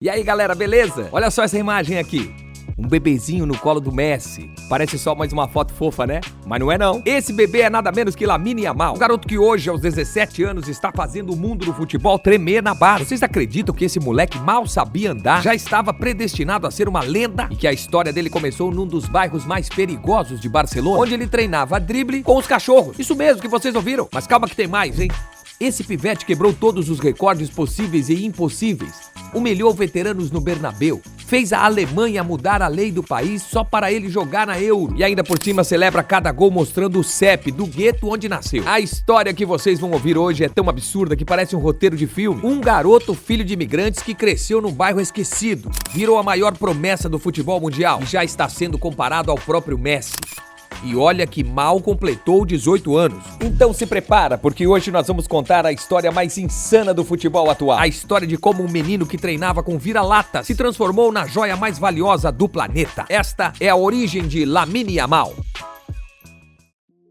E aí galera, beleza? Olha só essa imagem aqui. Um bebezinho no colo do Messi. Parece só mais uma foto fofa, né? Mas não é não. Esse bebê é nada menos que Lamine Yamal. Um garoto que hoje, aos 17 anos, está fazendo o mundo do futebol tremer na base. Vocês acreditam que esse moleque mal sabia andar? Já estava predestinado a ser uma lenda? E que a história dele começou num dos bairros mais perigosos de Barcelona, onde ele treinava drible com os cachorros. Isso mesmo que vocês ouviram. Mas calma que tem mais, hein? Esse pivete quebrou todos os recordes possíveis e impossíveis. Humilhou veteranos no Bernabéu. Fez a Alemanha mudar a lei do país só para ele jogar na Euro. E ainda por cima celebra cada gol mostrando o CEP do gueto onde nasceu. A história que vocês vão ouvir hoje é tão absurda que parece um roteiro de filme. Um garoto filho de imigrantes que cresceu num bairro esquecido. Virou a maior promessa do futebol mundial e já está sendo comparado ao próprio Messi. E olha que mal completou 18 anos. Então se prepara, porque hoje nós vamos contar a história mais insana do futebol atual. A história de como um menino que treinava com vira-latas se transformou na joia mais valiosa do planeta. Esta é a origem de Lamine Yamal.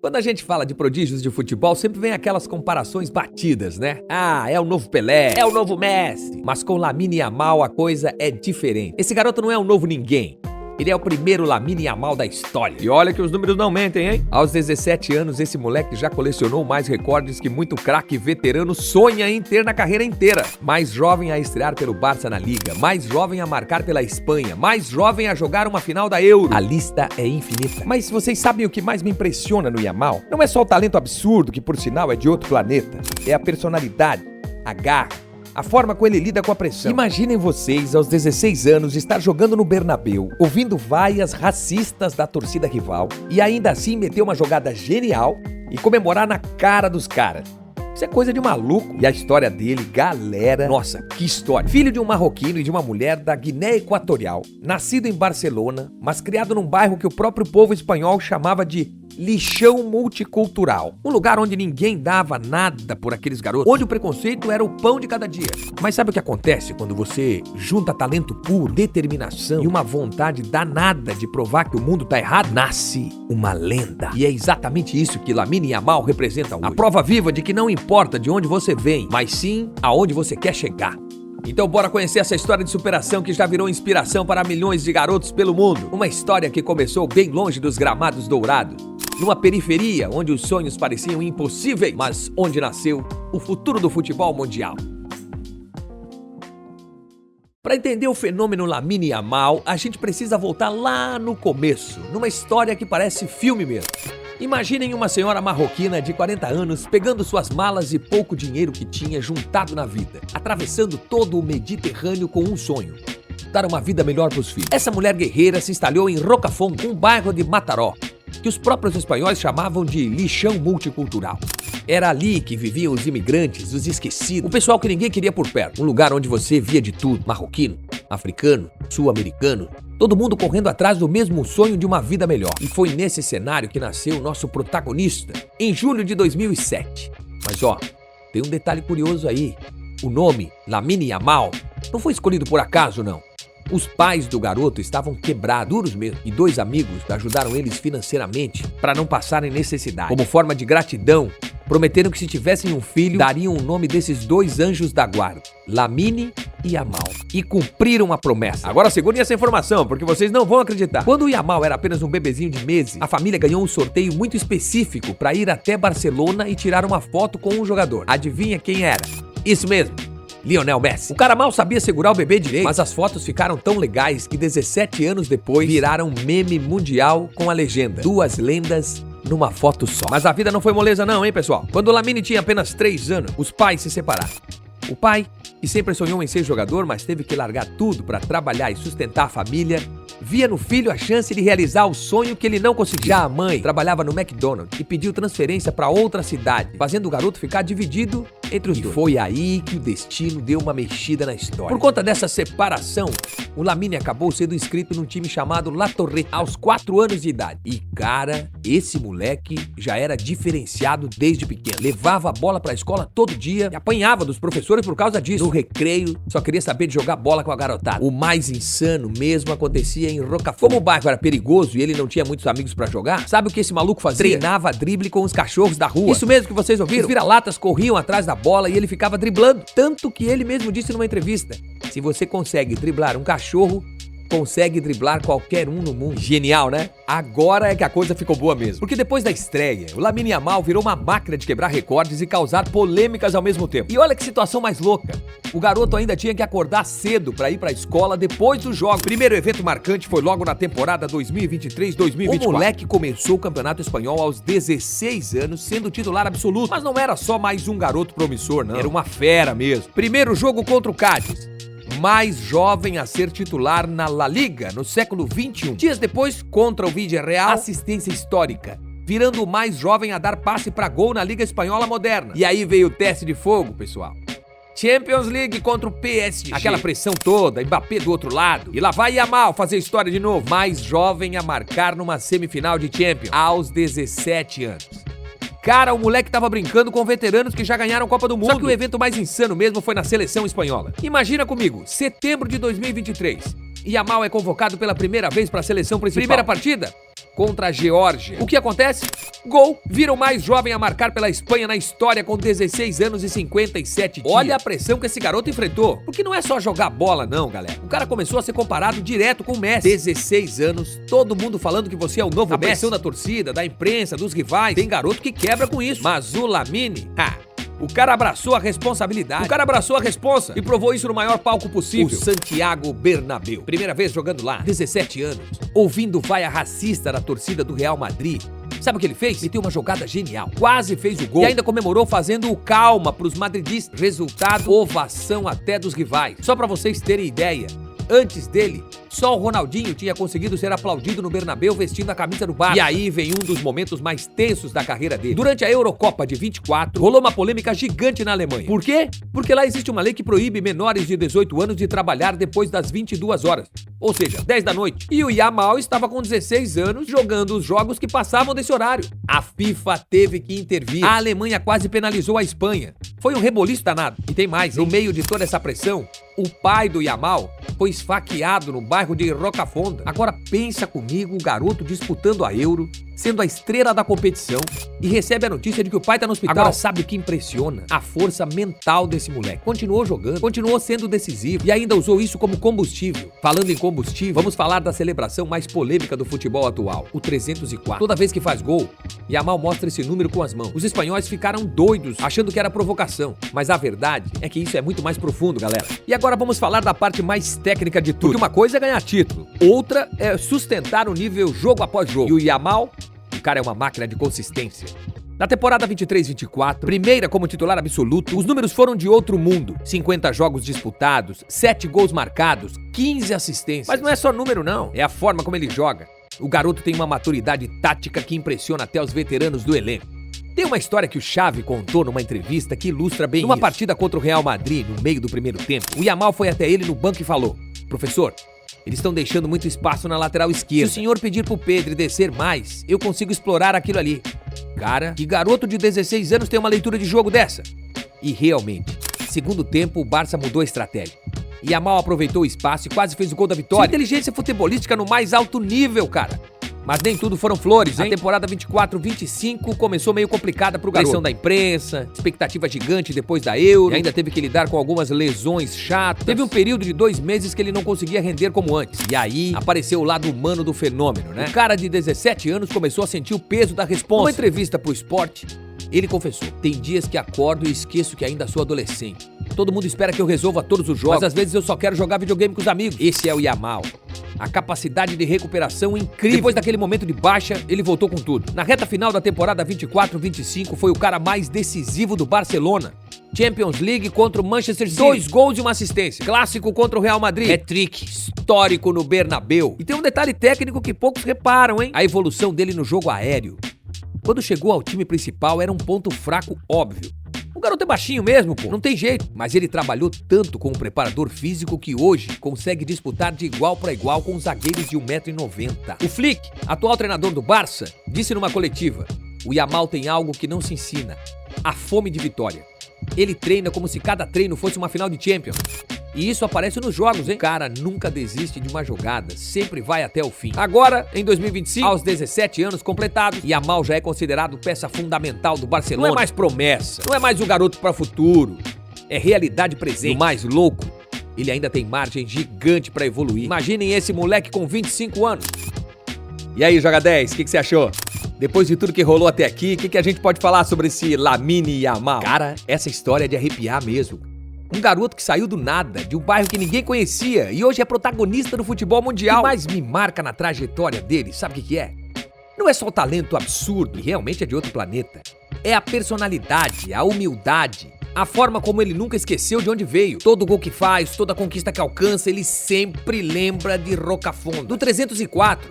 Quando a gente fala de prodígios de futebol, sempre vem aquelas comparações batidas, né? Ah, é o novo Pelé, é o novo Messi. Mas com Lamine Yamal a coisa é diferente. Esse garoto não é um novo ninguém. Ele é o primeiro Lamine Yamal da história. E olha que os números não mentem, hein? Aos 17 anos, esse moleque já colecionou mais recordes que muito craque veterano sonha em ter na carreira inteira. Mais jovem a estrear pelo Barça na Liga, mais jovem a marcar pela Espanha, mais jovem a jogar uma final da Euro. A lista é infinita. Mas vocês sabem o que mais me impressiona no Yamal? Não é só o talento absurdo, que por sinal é de outro planeta. É a personalidade, a garra, a forma como ele lida com a pressão. Imaginem vocês, aos 16 anos, estar jogando no Bernabéu, ouvindo vaias racistas da torcida rival e ainda assim meter uma jogada genial e comemorar na cara dos caras. Isso é coisa de maluco. E a história dele, galera, nossa, que história. Filho de um marroquino e de uma mulher da Guiné Equatorial, nascido em Barcelona, mas criado num bairro que o próprio povo espanhol chamava de lixão multicultural. Um lugar onde ninguém dava nada por aqueles garotos, onde o preconceito era o pão de cada dia. Mas sabe o que acontece quando você junta talento puro, determinação e uma vontade danada de provar que o mundo tá errado? Nasce uma lenda. E é exatamente isso que Lamine Yamal representa hoje. A prova viva de que não importa de onde você vem, mas sim aonde você quer chegar. Então bora conhecer essa história de superação que já virou inspiração para milhões de garotos pelo mundo. Uma história que começou bem longe dos gramados dourados, numa periferia onde os sonhos pareciam impossíveis, mas onde nasceu o futuro do futebol mundial. Para entender o fenômeno Lamine Yamal, a gente precisa voltar lá no começo, numa história que parece filme mesmo. Imaginem uma senhora marroquina de 40 anos pegando suas malas e pouco dinheiro que tinha juntado na vida, atravessando todo o Mediterrâneo com um sonho: dar uma vida melhor para os filhos. Essa mulher guerreira se instalou em Rocafont, um bairro de Mataró, que os próprios espanhóis chamavam de lixão multicultural. Era ali que viviam os imigrantes, os esquecidos, o pessoal que ninguém queria por perto. Um lugar onde você via de tudo: marroquino, africano, sul-americano, todo mundo correndo atrás do mesmo sonho de uma vida melhor. E foi nesse cenário que nasceu o nosso protagonista, em julho de 2007. Mas ó, tem um detalhe curioso aí. O nome, Lamine Yamal, não foi escolhido por acaso, não. Os pais do garoto estavam quebrados, duros mesmo, e dois amigos ajudaram eles financeiramente para não passarem necessidade. Como forma de gratidão, prometeram que se tivessem um filho, dariam o nome desses dois anjos da guarda, Lamine e Yamal. E cumpriram a promessa. Agora segurem essa informação, porque vocês não vão acreditar. Quando o Yamal era apenas um bebezinho de meses, a família ganhou um sorteio muito específico para ir até Barcelona e tirar uma foto com um jogador. Adivinha quem era? Isso mesmo, Lionel Messi. O cara mal sabia segurar o bebê direito, mas as fotos ficaram tão legais que 17 anos depois viraram meme mundial com a legenda: duas lendas numa foto só. Mas a vida não foi moleza não, hein, pessoal? Quando o Lamine tinha apenas 3 anos, os pais se separaram. O pai, que sempre sonhou em ser jogador, mas teve que largar tudo para trabalhar e sustentar a família, via no filho a chance de realizar o sonho que ele não conseguia. Já a mãe trabalhava no McDonald's e pediu transferência para outra cidade, fazendo o garoto ficar dividido entre os dois. E foi aí que o destino deu uma mexida na história. Por conta dessa separação, o Lamine acabou sendo inscrito num time chamado La Torre aos 4 anos de idade. E cara, esse moleque já era diferenciado desde pequeno. Levava a bola pra escola todo dia e apanhava dos professores por causa disso. No recreio, só queria saber de jogar bola com a garotada. O mais insano mesmo acontecia em Rocafort. Como o bairro era perigoso e ele não tinha muitos amigos pra jogar, sabe o que esse maluco fazia? Treinava drible com os cachorros da rua. Isso mesmo que vocês ouviram? Os vira-latas corriam atrás da bola e ele ficava driblando. Tanto que ele mesmo disse numa entrevista: se você consegue driblar um cachorro, consegue driblar qualquer um no mundo. Genial, né? Agora é que a coisa ficou boa mesmo. Porque depois da estreia, o Lamine Yamal virou uma máquina de quebrar recordes e causar polêmicas ao mesmo tempo. E olha que situação mais louca. O garoto ainda tinha que acordar cedo para ir para a escola depois do jogo. O primeiro evento marcante foi logo na temporada 2023-2024. O moleque começou o Campeonato Espanhol aos 16 anos, sendo titular absoluto. Mas não era só mais um garoto promissor, não. Era uma fera mesmo. Primeiro jogo contra o Cádiz. Mais jovem a ser titular na La Liga no século XXI. Dias depois, contra o Villarreal, assistência histórica, virando o mais jovem a dar passe para gol na Liga Espanhola moderna. E aí veio o teste de fogo, pessoal. Champions League contra o PSG. Aquela pressão toda, Mbappé do outro lado. E lá vai Yamal fazer história de novo. Mais jovem a marcar numa semifinal de Champions, aos 17 anos. Cara, o moleque tava brincando com veteranos que já ganharam Copa do Mundo. Só que o evento mais insano mesmo foi na seleção espanhola. Imagina comigo, setembro de 2023. Yamal é convocado pela primeira vez para a seleção principal. Primeira partida? Contra a Geórgia. O que acontece? Gol! Vira o mais jovem a marcar pela Espanha na história com 16 anos e 57 dias. Olha a pressão que esse garoto enfrentou. Porque não é só jogar bola não, galera. O cara começou a ser comparado direto com o Messi. 16 anos, todo mundo falando que você é o novo Messi. A pressão da torcida, da imprensa, dos rivais. Tem garoto que quebra com isso. Mas o Lamine, o cara abraçou a responsabilidade. O cara abraçou a responsa e provou isso no maior palco possível. O Santiago Bernabéu. Primeira vez jogando lá, 17 anos. Ouvindo vaia racista da torcida do Real Madrid. Sabe o que ele fez? Meteu uma jogada genial. Quase fez o gol. E ainda comemorou fazendo o calma pros madridistas. Resultado, ovação até dos rivais. Só pra vocês terem ideia, antes dele, só o Ronaldinho tinha conseguido ser aplaudido no Bernabéu vestindo a camisa do Barça. E aí vem um dos momentos mais tensos da carreira dele. Durante a Eurocopa de 24, rolou uma polêmica gigante na Alemanha. Por quê? Porque lá existe uma lei que proíbe menores de 18 anos de trabalhar depois das 22 horas. Ou seja, 10 da noite. E o Yamal estava com 16 anos jogando os jogos que passavam desse horário. A FIFA teve que intervir. A Alemanha quase penalizou a Espanha. Foi um reboliço danado. E tem mais, no meio de toda essa pressão, o pai do Yamal foi esfaqueado no bairro de Rocafonda. Agora pensa comigo, o garoto disputando a Euro, sendo a estrela da competição, e recebe a notícia de que o pai tá no hospital. Agora sabe o que impressiona? A força mental desse moleque. Continuou jogando, continuou sendo decisivo e ainda usou isso como combustível. Falando em combustível, vamos falar da celebração mais polêmica do futebol atual, o 304. Toda vez que faz gol, Yamal mostra esse número com as mãos. Os espanhóis ficaram doidos, achando que era provocação. Mas a verdade é que isso é muito mais profundo, galera. E agora vamos falar da parte mais técnica de tudo. Porque uma coisa é ganhar título, outra é sustentar o nível jogo após jogo. E o Yamal, o cara é uma máquina de consistência. Na temporada 23-24, primeira como titular absoluto, os números foram de outro mundo. 50 jogos disputados, 7 gols marcados, 15 assistências. Mas não é só número não, é a forma como ele joga. O garoto tem uma maturidade tática que impressiona até os veteranos do elenco. Tem uma história que o Xavi contou numa entrevista que ilustra bem numa partida contra o Real Madrid, no meio do primeiro tempo, o Yamal foi até ele no banco e falou: professor, eles estão deixando muito espaço na lateral esquerda. Se o senhor pedir pro Pedro descer mais, eu consigo explorar aquilo ali. Cara, que garoto de 16 anos tem uma leitura de jogo dessa? E realmente, segundo tempo, o Barça mudou a estratégia. Yamal aproveitou o espaço e quase fez o gol da vitória. Inteligência futebolística no mais alto nível, cara. Mas nem tudo foram flores, hein? A temporada 24-25 começou meio complicada pro garoto. Pressão da imprensa, expectativa gigante depois da Euro, e ainda teve que lidar com algumas lesões chatas. Teve um período de 2 meses que ele não conseguia render como antes. E aí, apareceu o lado humano do fenômeno, né? O cara de 17 anos começou a sentir o peso da responsa. Numa entrevista pro Sport, ele confessou: tem dias que acordo e esqueço que ainda sou adolescente. Todo mundo espera que eu resolva todos os jogos, mas às vezes eu só quero jogar videogame com os amigos. Esse é o Yamal. A capacidade de recuperação incrível. Depois daquele momento de baixa, ele voltou com tudo. Na reta final da temporada 24-25, foi o cara mais decisivo do Barcelona. Champions League contra o Manchester City. 2 gols e uma assistência. Clássico contra o Real Madrid. Hat-trick histórico no Bernabéu. E tem um detalhe técnico que poucos reparam, hein? A evolução dele no jogo aéreo. Quando chegou ao time principal, era um ponto fraco óbvio. O garoto é baixinho mesmo, pô. Não tem jeito. Mas ele trabalhou tanto com o preparador físico que hoje consegue disputar de igual para igual com os zagueiros de 1,90 m. O Flick, atual treinador do Barça, disse numa coletiva: o Yamal tem algo que não se ensina: a fome de vitória. Ele treina como se cada treino fosse uma final de Champions. E isso aparece nos jogos, hein? O cara nunca desiste de uma jogada, sempre vai até o fim. Agora, em 2025, aos 17 anos completados, Yamal já é considerado peça fundamental do Barcelona. Não é mais promessa, não é mais um garoto para futuro, é realidade presente. E o mais louco, ele ainda tem margem gigante para evoluir. Imaginem esse moleque com 25 anos. E aí, Joga 10, o que você achou? Depois de tudo que rolou até aqui, o que a gente pode falar sobre esse Lamine Yamal? Cara, essa história é de arrepiar mesmo. Um garoto que saiu do nada, de um bairro que ninguém conhecia e hoje é protagonista do futebol mundial. O que mais me marca na trajetória dele, sabe o que é? Não é só o talento absurdo, e realmente é de outro planeta. É a personalidade, a humildade, a forma como ele nunca esqueceu de onde veio. Todo gol que faz, toda conquista que alcança, ele sempre lembra de Rocafonda, do 304,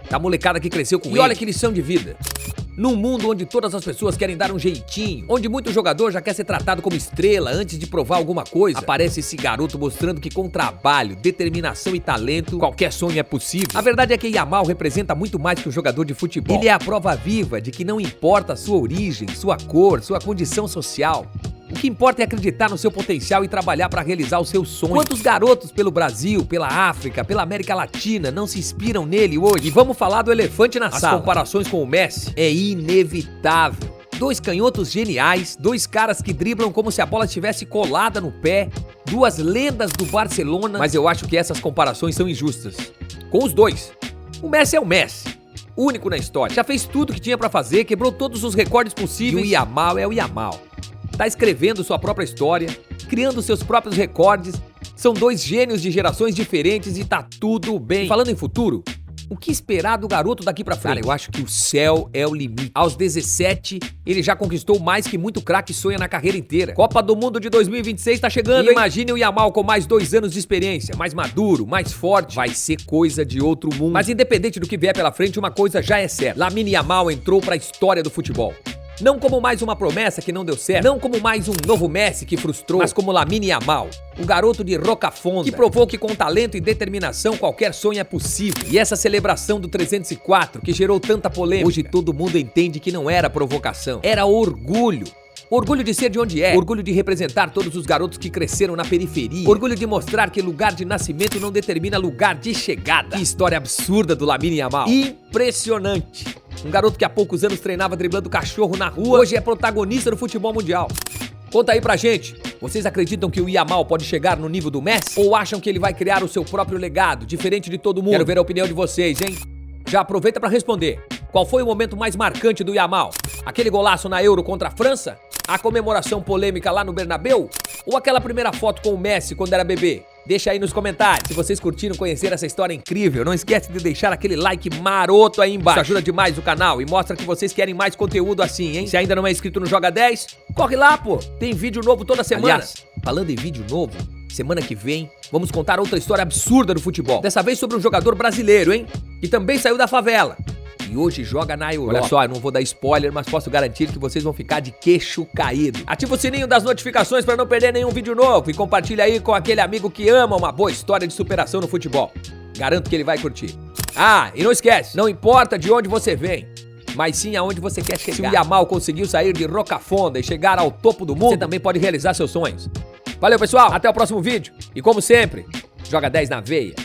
da molecada que cresceu com ele. E olha que lição de vida. Num mundo onde todas as pessoas querem dar um jeitinho, onde muito jogador já quer ser tratado como estrela antes de provar alguma coisa, aparece esse garoto mostrando que com trabalho, determinação e talento, qualquer sonho é possível. A verdade é que Yamal representa muito mais que um jogador de futebol. Ele é a prova viva de que não importa a sua origem, sua cor, sua condição social. O que importa é acreditar no seu potencial e trabalhar para realizar os seus sonhos. Quantos garotos pelo Brasil, pela África, pela América Latina não se inspiram nele hoje? E vamos falar do elefante na sala. As comparações com o Messi é inevitável. Dois canhotos geniais, dois caras que driblam como se a bola estivesse colada no pé, duas lendas do Barcelona. Mas eu acho que essas comparações são injustas. Com os dois. O Messi é o Messi, único na história. Já fez tudo que tinha para fazer, quebrou todos os recordes possíveis. E o Yamal é o Yamal. Tá escrevendo sua própria história, criando seus próprios recordes. São dois gênios de gerações diferentes e tá tudo bem. E falando em futuro, o que esperar do garoto daqui pra frente? Cara, eu acho que o céu é o limite. Aos 17, ele já conquistou mais que muito craque sonha na carreira inteira. Copa do Mundo de 2026 tá chegando, hein? Imagine o Yamal com mais 2 anos de experiência, mais maduro, mais forte. Vai ser coisa de outro mundo. Mas independente do que vier pela frente, uma coisa já é certa. Lamine Yamal entrou pra história do futebol. Não como mais uma promessa que não deu certo, não como mais um novo Messi que frustrou, mas como Lamine Yamal, o garoto de Rocafonda, que provou que com talento e determinação qualquer sonho é possível. E essa celebração do 304, que gerou tanta polêmica, hoje todo mundo entende que não era provocação, era orgulho. Orgulho de ser de onde é, orgulho de representar todos os garotos que cresceram na periferia, orgulho de mostrar que lugar de nascimento não determina lugar de chegada. Que história absurda do Lamine Yamal. Impressionante. Um garoto que há poucos anos treinava driblando cachorro na rua, hoje é protagonista do futebol mundial. Conta aí pra gente, vocês acreditam que o Yamal pode chegar no nível do Messi? Ou acham que ele vai criar o seu próprio legado, diferente de todo mundo? Quero ver a opinião de vocês, hein? Já aproveita pra responder. Qual foi o momento mais marcante do Yamal? Aquele golaço na Euro contra a França? A comemoração polêmica lá no Bernabéu? Ou aquela primeira foto com o Messi quando era bebê? Deixa aí nos comentários. Se vocês curtiram conhecer essa história incrível, não esquece de deixar aquele like maroto aí embaixo. Isso ajuda demais o canal e mostra que vocês querem mais conteúdo assim, hein? Se ainda não é inscrito no Joga 10, corre lá, pô. Tem vídeo novo toda semana. Aliás, falando em vídeo novo, semana que vem vamos contar outra história absurda do futebol. Dessa vez sobre um jogador brasileiro, hein? Que também saiu da favela. E hoje joga na Europa. Olha só, eu não vou dar spoiler, mas posso garantir que vocês vão ficar de queixo caído. Ativa o sininho das notificações para não perder nenhum vídeo novo e compartilha aí com aquele amigo que ama uma boa história de superação no futebol. Garanto que ele vai curtir. Ah, e não esquece, não importa de onde você vem, mas sim aonde você quer chegar. Se o Yamal conseguiu sair de Rocafonda e chegar ao topo do mundo, você também pode realizar seus sonhos. Valeu, pessoal, até o próximo vídeo. E como sempre, Joga 10 na veia.